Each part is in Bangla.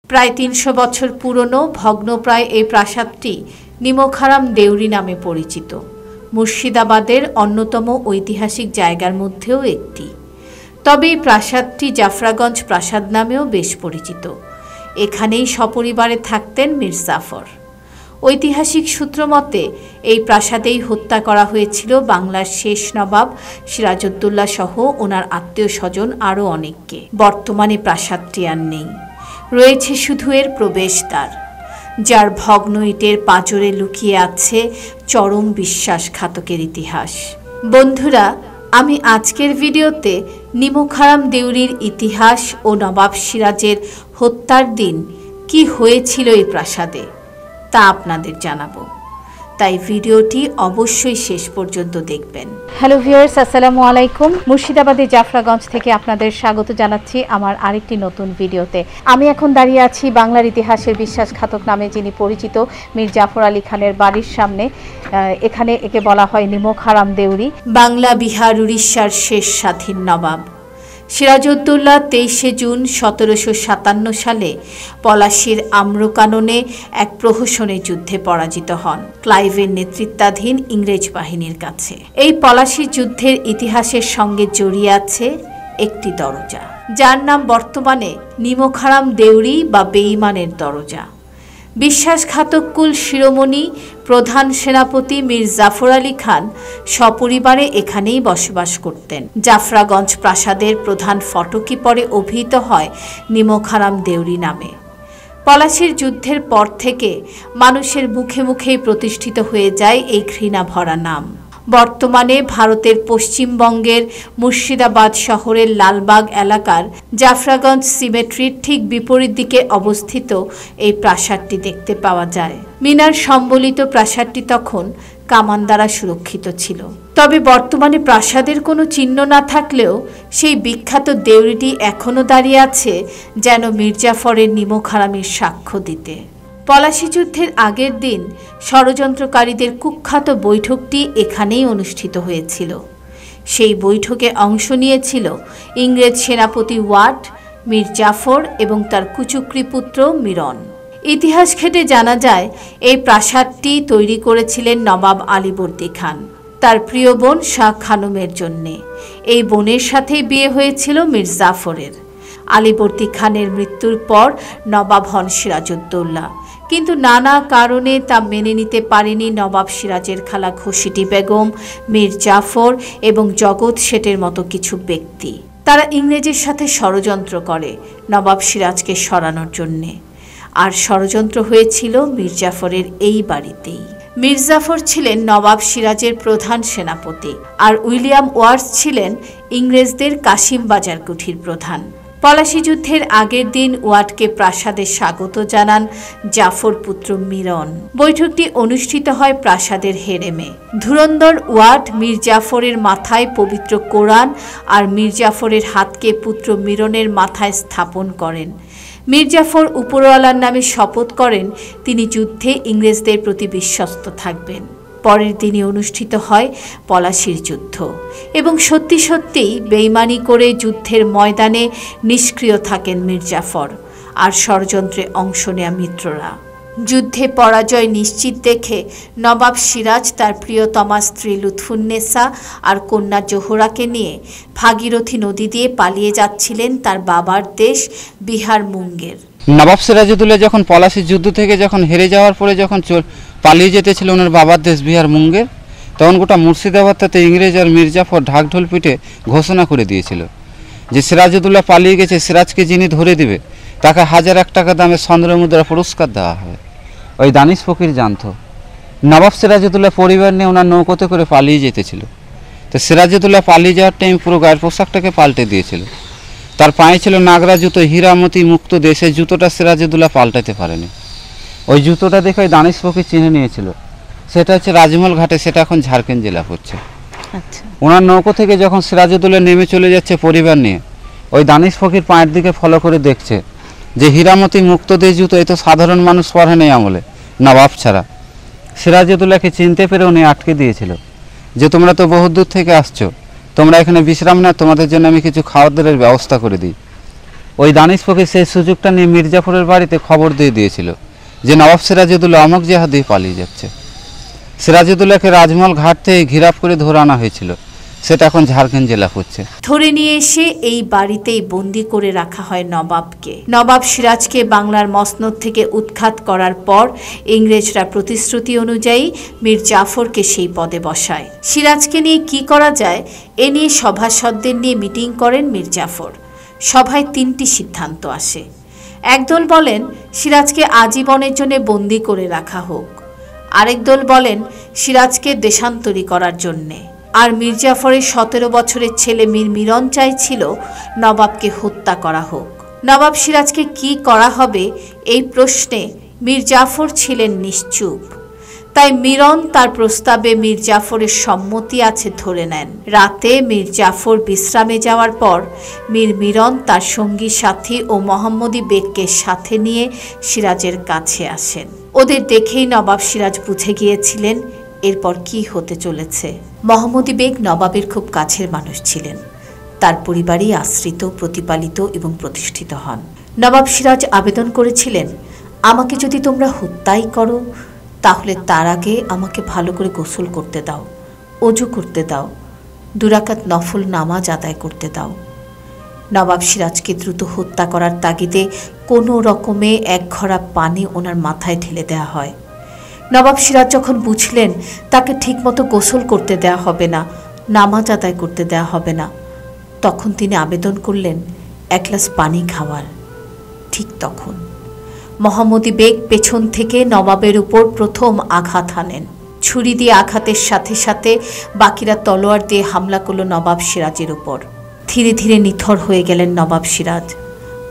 প্রায় ৩০০ বছর পুরনো ভগ্নপ্রায় এই প্রাসাদটি নিমকহারাম দেউরি নামে পরিচিত। মুর্শিদাবাদের অন্যতম ঐতিহাসিক জায়গার মধ্যেও একটি। তবে এই প্রাসাদটি জাফরাগঞ্জ প্রাসাদ নামেও বেশ পরিচিত। এখানেই সপরিবারে থাকতেন মীর জাফর। ঐতিহাসিক সূত্র মতে এই প্রাসাদেই হত্যা করা হয়েছিল বাংলার শেষ নবাব সিরাজউদ্দৌলা সহ ওনার আত্মীয় স্বজন আরও অনেককে। বর্তমানে প্রাসাদটি আর নেই, রয়েছে শুধু এর প্রবেশদ্বার, যার ভগ্ন ইটের পাঁজরে লুকিয়ে আছে চরম বিশ্বাসঘাতকের ইতিহাস। বন্ধুরা, আমি আজকের ভিডিওতে নিমকহারাম দেউরির ইতিহাস ও নবাব সিরাজের হত্যার দিন কি হয়েছিল এই প্রাসাদে তা আপনাদের জানাবো, তাই ভিডিওটি অবশ্যই শেষ পর্যন্ত দেখবেন। হ্যালো ভিউয়ার্স, আসসালামু আলাইকুম। মুর্শিদাবাদের জাফরাগঞ্জ থেকে আপনাদের স্বাগত জানাচ্ছি আমার আরেকটি নতুন ভিডিওতে। আমি এখন দাঁড়িয়ে আছি বাংলার ইতিহাসের বিশ্বাসঘাতক নামে যিনি পরিচিত মীর জাফর আলী খানের বাড়ির সামনে। এখানে একে বলা হয় নিমকহারাম দেউরি। বাংলা, বিহার, উড়িষ্যার শেষ স্বাধীন নবাব সিরাজউদ্দৌলা 23শে জুন 1757 সালে পলাশীর আম্রকাননে এক প্রহসনের যুদ্ধে পরাজিত হন ক্লাইভের নেতৃত্বাধীন ইংরেজ বাহিনীর কাছে। এই পলাশী যুদ্ধের ইতিহাসের সঙ্গে জড়িয়ে আছে একটি দরজা, যার নাম বর্তমানে নিমকহারাম দেউরি বা বেঈমানের দরজা। বিশ্বাসঘাতক কুল শিরোমণি প্রধান সেনাপতি মীর জাফর আলী খান সপরিবারে এখানেই বসবাস করতেন। জাফরাগঞ্জ প্রাসাদের প্রধান ফটকই পরে অভিহিত হয় নিমকহারাম দেউরি নামে। পলাশীর যুদ্ধের পর থেকে মানুষের মুখে মুখেই প্রতিষ্ঠিত হয়ে যায় এই ঘৃণা ভরা নাম। বর্তমানে ভারতের পশ্চিমবঙ্গের মুর্শিদাবাদ শহরের লালবাগ এলাকার জাফরাগঞ্জ সিমেট্রির ঠিক বিপরীত দিকে অবস্থিত এই প্রাসাদটি দেখতে পাওয়া যায়। মিনার সম্বলিত প্রাসাদটি তখন কামান দ্বারা সুরক্ষিত ছিল। তবে বর্তমানে প্রাসাদের কোনো চিহ্ন না থাকলেও সেই বিখ্যাত দেউরিটি এখনও দাঁড়িয়ে আছে যেন মীর জাফরের নিমকহারামের সাক্ষ্য দিতে। পলাশী যুদ্ধের আগের দিন ষড়যন্ত্রকারীদের কুখ্যাত বৈঠকটি এখানেই অনুষ্ঠিত হয়েছিল। সেই বৈঠকে অংশ নিয়েছিল ইংরেজ সেনাপতি ওয়াট, মীর জাফর এবং তার কুচক্রী পুত্র মিরন। ইতিহাস ঘেঁটে জানা যায় এই প্রাসাদটি তৈরি করেছিলেন নবাব আলীবর্দী খান তার প্রিয় বোন শাহ খানমের জন্যে। এই বোনের সাথেই বিয়ে হয়েছিল মীর জাফরের। আলীবর্দী খানের মৃত্যুর পর নবাব হন সিরাজউদ্দৌলা, কিন্তু নানা কারণে তা মেনে নিতে পারেনি নবাব সিরাজের খালা ঘসিটি বেগম, মীর জাফর এবং জগৎ শেঠের মতো কিছু ব্যক্তি। তারা ইংরেজের সাথে ষড়যন্ত্র করে নবাব সিরাজকে সরানোর জন্যে, আর ষড়যন্ত্র হয়েছিল মীর জাফরের এই বাড়িতেই। মীর জাফর ছিলেন নবাব সিরাজের প্রধান সেনাপতি, আর উইলিয়াম ওয়ার্স ছিলেন ইংরেজদের কাশিম বাজার কুঠির প্রধান। পলাশী যুদ্ধের আগের দিন ওয়াটকে প্রাসাদে স্বাগত জানান জাফর পুত্র মিরন। বৈঠকটি অনুষ্ঠিত হয় প্রাসাদের হেরেমে। ধুরন্ধর ওয়াট মীর জাফরের মাথায় পবিত্র কোরআন আর মীর জাফরের হাতকে পুত্র মিরনের মাথায় স্থাপন করেন। মীর জাফর উপরওয়ালার নামে শপথ করেন তিনি যুদ্ধে ইংরেজদের প্রতি বিশ্বস্ত থাকবেন। পরের দিনই অনুষ্ঠিত হয় পলাশীর যুদ্ধ এবং সত্যি সত্যিই বেইমানি করে যুদ্ধের ময়দানে নিষ্ক্রিয় থাকেন মীর জাফর আর ষড়যন্ত্রে অংশ নেয়া মিত্ররা। যুদ্ধে পরাজয় নিশ্চিত দেখে নবাব সিরাজ তার প্রিয়তমা স্ত্রী লুৎফুন্নেসা আর কন্যা জোহরাকে নিয়ে ভাগীরথী নদী দিয়ে পালিয়ে যাচ্ছিলেন তার বাবার দেশ বিহার মুঙ্গের। নবাব সিরাজউদ্দৌলা যখন পলাশীর যুদ্ধ থেকে যখন হেরে যাওয়ার পরে যখন পালিয়ে যেতেছিল ওনার বাবার দেশ বিহার মুঙ্গের, তখন গোটা মুর্শিদাবাদ তাতে ইংরেজ আর মীর জাফর ঢাকঢোল পিটে ঘোষণা করে দিয়েছিল যে সিরাজউদ্দৌলা পালিয়ে গেছে, সিরাজকে যিনি ধরে দিবে তাকে 1000 টাকা দামে চন্দ্রমুদ্রা পুরস্কার দেওয়া হবে। ওই দানিশ ফকির জানত নবাব সিরাজউদ্দৌলা পরিবার নিয়ে ওনার নৌকোতে করে পালিয়ে যেতেছিল। তো সিরাজউদ্দৌলা পালিয়ে যাওয়ার টাইম পুরো গায়ের পোশাকটাকে পাল্টে দিয়েছিল। তার পায়ে ছিল নাগরা জুতো, হীরামতি মুক্ত দেশে জুতোটা সিরাজউদ্দৌলা পাল্টাতে পারেনি। ওই জুতোটা দেখে ওই দানিশ ফকির চিনে নিয়েছিল, সেটা হচ্ছে রাজমহল ঘাটে, সেটা এখন ঝাড়খণ্ড জেলা পড়ছে। ওনার নৌকো থেকে যখন সিরাজউদ্দৌলা নেমে চলে যাচ্ছে পরিবার নিয়ে, ওই দানিশ ফকির পায়ের দিকে ফলো করে দেখছে যে হীরামতি মুক্ত দেশ জুতো এ তো সাধারণ মানুষ পরে নেই আমলে, নবাব ছাড়া। সিরাজউদ্দৌলাকে চিনতে পেরে উনি আটকে দিয়েছিল যে তোমরা তো বহু দূর থেকে আসছো, তোমরা এখানে বিশ্রাম না, তোমাদের জন্য আমি কিছু খাওয়া দাওয়ার ব্যবস্থা করে দিই। ওই দানিশ ফকির সেই সুযোগটা নিয়ে মির্জাফরের বাড়িতে খবর দিয়ে দিয়েছিল যে নবাব সিরাজউদ্দৌলা অমক জেহাদ দিয়ে পালিয়ে যাচ্ছে। সিরাজউদ্দৌলাকে রাজমহল ঘাট থেকে ঘিরাপ করে ধরে আনা হয়েছিল, সেটা এখন ঝাড়খণ্ড জেলা করছে। ধরে নিয়ে এসে এই বাড়িতেই বন্দি করে রাখা হয় নবাবকে। নবাব সিরাজকে বাংলার মসনদ থেকে উৎখাত করার পর ইংরেজরা প্রতিশ্রুতি অনুযায়ী মীর জাফরকে সেই পদে বসায়। সিরাজকে নিয়ে কি করা যায় এ নিয়ে সভাসদদের নিয়ে মিটিং করেন মীর জাফর। সভায় 3টি সিদ্ধান্ত আসে। একদল বলেন সিরাজকে আজীবনের জন্য বন্দি করে রাখা হোক, আরেক দল বলেন সিরাজকে দেশান্তরী করার জন্যে, আর মীর জাফরের 17 বছরের ছেলে মীর মিরন চাইছিল নবাবকে হত্যা করা হোক। নবাব সিরাজকে কি করা হবে এই প্রশ্নে মীর জাফর ছিলেন নিশ্চুপ। তাই মিরন তার প্রস্তাবে মীর জাফরের সম্মতি আছে ধরে নেন। রাতে মীর জাফর বিশ্রামে যাওয়ার পর মীর মিরন তার সঙ্গী সাথী ও মোহাম্মদী বেগকে সাথে নিয়ে সিরাজের কাছে আসেন। ওদের দেখেই নবাব সিরাজ বুঝে গিয়েছিলেন এরপর কি হতে চলেছে। মোহাম্মদী বেগ নবাবের খুব কাছের মানুষ ছিলেন। তার পরিবারই আশ্রিত, প্রতিপালিত এবং প্রতিষ্ঠিত হন। নবাব সিরাজ আবেদন করেছিলেন, আমাকে যদি তোমরা হত্যাই করো তাহলে তার আগে আমাকে ভালো করে গোসল করতে দাও, অজু করতে দাও, 2 রাকাত নফল নামাজ আদায় করতে দাও। নবাব সিরাজকে দ্রুত হত্যা করার তাগিদে কোনো রকমে 1 ঘড়া পানি ওনার মাথায় ঢেলে দেওয়া হয়। নবাব সিরাজ যখন বুঝলেন তাকে ঠিকমতো গোসল করতে দেওয়া হবে না, নামাজ আদায় করতে দেওয়া হবে না, তখন তিনি আবেদন করলেন 1 গ্লাস পানি খাওয়ার। ঠিক তখন মোহাম্মদী বেগ পেছন থেকে নবাবের উপর প্রথম আঘাত হানেন। ছুরি দিয়ে আঘাতের সাথে সাথে বাকিরা তলোয়ার দিয়ে হামলা করল নবাব সিরাজের উপর। ধীরে ধীরে নিথর হয়ে গেলেন নবাব সিরাজ,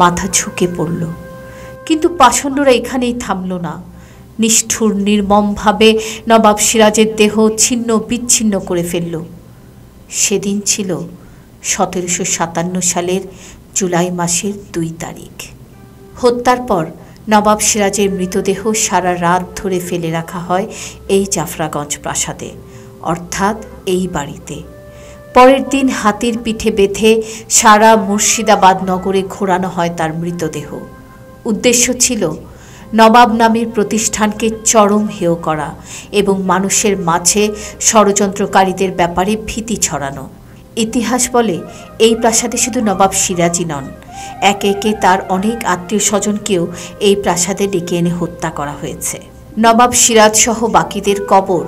মাথা ঝুঁকে পড়ল। কিন্তু পাষণ্ডরা এখানেই থামল না। নিষ্ঠুর নির্মমভাবে নবাব সিরাজের দেহ ছিন্ন বিচ্ছিন্ন করে ফেলল। সেদিন ছিল 1757 সালের জুলাই মাসের 2 তারিখ। হত্যার পর নবাব সিরাজের মৃতদেহ সারা রাত ধরে ফেলে রাখা হয় এই জাফরাগঞ্জ প্রাসাদে, অর্থাৎ এই বাড়িতে। পরের দিন হাতির পিঠে বেঁধে সারা মুর্শিদাবাদ নগরে ঘোরানো হয় তার মৃতদেহ। উদ্দেশ্য ছিল নবাব নামের প্রতিষ্ঠানকে চরম হেয় করা এবং মানুষের মাঝে ষড়যন্ত্রকারীদের ব্যাপারে ভীতি ছড়ানো। ইতিহাস বলে এই প্রাসাদে শুধু নবাব সিরাজই নন, একে একে তার অনেক আত্মীয় স্বজনকেও এই প্রাসাদে ডেকে এনে হত্যা করা হয়েছে। নবাব সিরাজ সহ বাকিদের কবর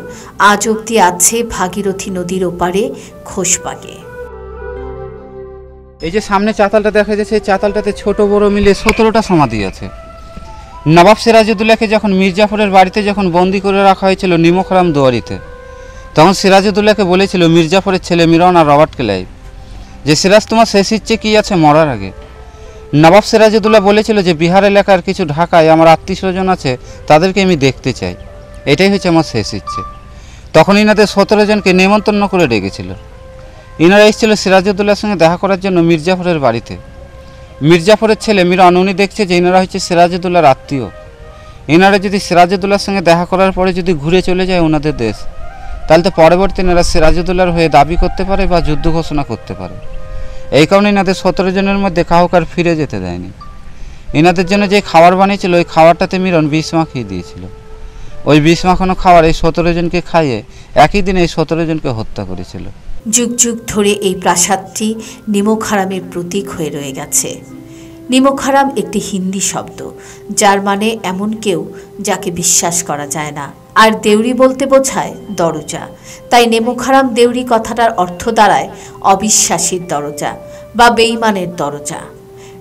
আজ অবধি আছে ভাগীরথী নদীর ওপারে খোশবাগে। এই যে সামনে চাতালটা দেখা যাচ্ছে, এই চাতালটাতে ছোট বড় মিলে 17টা সমাধি আছে। নবাব সিরাজউদ্দৌলাকে যখন মীর জাফরের বাড়িতে যখন বন্দি করে রাখা হয়েছিল নিমখরাম দুয়ারিতে, তখন সিরাজউদ্দৌলাকে বলেছিল মীর জাফরের ছেলে মিরন আর রবার্ট ক্লাইভ যে সিরাজ তোমার শেষ ইচ্ছে কী আছে মরার আগে? নবাব সিরাজউদ্দৌলা বলেছিল যে বিহার এলাকার কিছু ঢাকায় আমার আত্মীয় স্বজন আছে, তাদেরকে আমি দেখতে চাই, এটাই হচ্ছে আমার শেষ ইচ্ছে। তখন ইনাদের 17 জনকে নিমন্ত্রণ করে ডেকেছিল। ইনারা এসেছিল সিরাজউদ্দৌলার সঙ্গে দেখা করার জন্য মীর জাফরের বাড়িতে। মীর জাফরের ছেলে মিরন উনি দেখছে যে ইনারা হচ্ছে সিরাজউদ্দৌলার আত্মীয়। ইনারা যদি সিরাজউদ্দৌলার সঙ্গে দেখা করার পরে যদি ঘুরে চলে যায় ওনাদের দেশ, তাহলে তো পরবর্তী এনারা সিরাজউদ্দৌলার হয়ে দাবি করতে পারে বা যুদ্ধ ঘোষণা করতে পারে। এই কারণে এনাদের 17 জনের মধ্যে কাউকে আর ফিরে যেতে দেয়নি। এনাদের জন্য যে খাবার বানিয়েছিল ওই খাবারটাতে মিরন বিষ মাখিয়ে দিয়েছিল। ওই বিষ মাখানো খাবার এই 17 জনকে খাইয়ে একই দিনে এই 17 জনকে হত্যা করেছিল। যুগ যুগ ধরে এই প্রাসাদটি নিমকহারামের প্রতীক হয়ে রয়ে গেছে। নিমকহারাম একটি হিন্দি শব্দ, যার মানে এমন কেউ যাকে বিশ্বাস করা যায় না, আর দেউরি বলতে বোঝায় দরজা। তাই নিমকহারাম দেউরি কথাটার অর্থ দাঁড়ায় অবিশ্বাসীর দরজা বা বেঈমানের দরজা।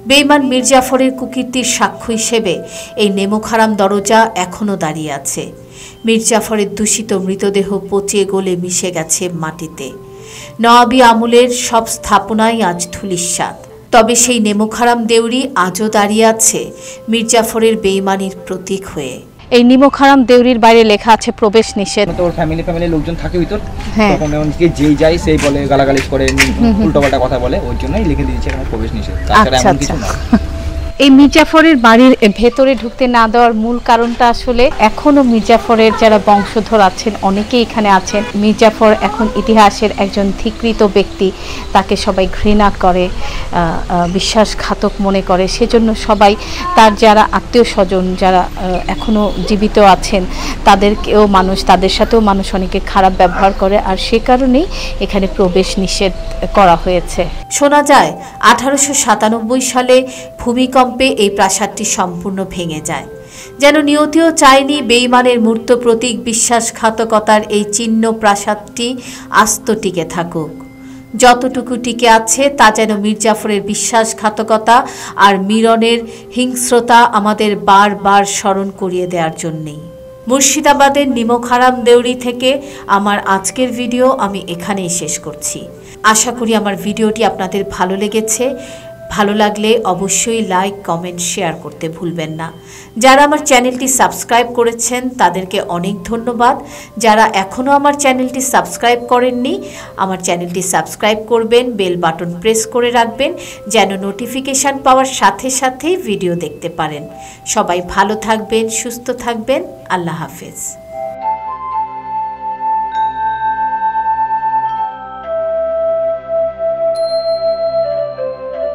বেঈমান মীর জাফরের কুকীর্তির সাক্ষ্য হিসেবে এই নিমকহারাম দরজা এখনও দাঁড়িয়ে আছে। মীর জাফরের দূষিত মৃতদেহ পচে গলে মিশে গেছে মাটিতে। নওয়াবী আমলের সব স্থাপনাই আজ ধূলিসাৎ। তবে সেই নিমকহারাম দেউরি আজও দাঁড়িয়ে আছে মীর জাফরের বেঈমানির প্রতীক হয়ে। এই নিমকহারাম দেউরির বাইরে লেখা আছে প্রবেশ নিষেধ। তো ওর ফ্যামিলি লোকজন থাকে ভিতর, তখন এমনকি যেই যায় সেই বলে গালাগালি করে উল্টোপাল্টা কথা বলে, ওই জন্যই লিখে দিয়েছে এখানে প্রবেশ নিষেধ, তাছাড়া এমন কিছু না। এই মির্জাফরের বাড়ির ভেতরে ঢুকতে না দেওয়ার মূল কারণটা আসলে এখনো মির্জাফরের যারা বংশধর আছেন অনেকেই এখানে আছেন। মির্জাফর এখন ইতিহাসের একজন ধিকৃত ব্যক্তি, তাকে সবাই ঘৃণা করে, বিশ্বাসঘাতক মনে করে। সেজন্য সবাই তার যারা আত্মীয় স্বজন যারা এখনো জীবিত আছেন তাদের সাথেও মানুষ অনেকে খারাপ ব্যবহার করে, আর সে কারণেই এখানে প্রবেশ নিষেধ করা হয়েছে। শোনা যায় 1897 সালে ভূমিকম্পে এই প্রাসাদটি সম্পূর্ণ ভেঙে যায়। যেন নিয়তিও চায়নি বেঈমানের মূর্ত প্রতীক বিশ্বাসঘাতকতার এই চিহ্ন প্রাসাদটি আস্ত টিকে থাকুক। যতটুকু টিকে আছে তা যেন মির্জাফরের বিশ্বাসঘাতকতা আর মিরনের হিংস্রতা আমাদের বারবার স্মরণ করিয়ে দেওয়ার জন্যেই। মুর্শিদাবাদের নিমকহারাম দেউরি থেকে আমার আজকের ভিডিও আমি এখানেই শেষ করছি। আশা করি আমার ভিডিওটি আপনাদের ভালো লেগেছে। ভালো লাগলে অবশ্যই লাইক, কমেন্ট, শেয়ার করতে ভুলবেন না। যারা আমার চ্যানেলটি সাবস্ক্রাইব করেছেন তাদেরকে অনেক ধন্যবাদ। যারা এখনও আমার চ্যানেলটি সাবস্ক্রাইব করেননি আমার চ্যানেলটি সাবস্ক্রাইব করবেন, বেল বাটন প্রেস করে রাখবেন যেন নোটিফিকেশান পাওয়ার সাথে সাথেই ভিডিও দেখতে পারেন। সবাই ভালো থাকবেন, সুস্থ থাকবেন। আল্লাহ হাফেজ।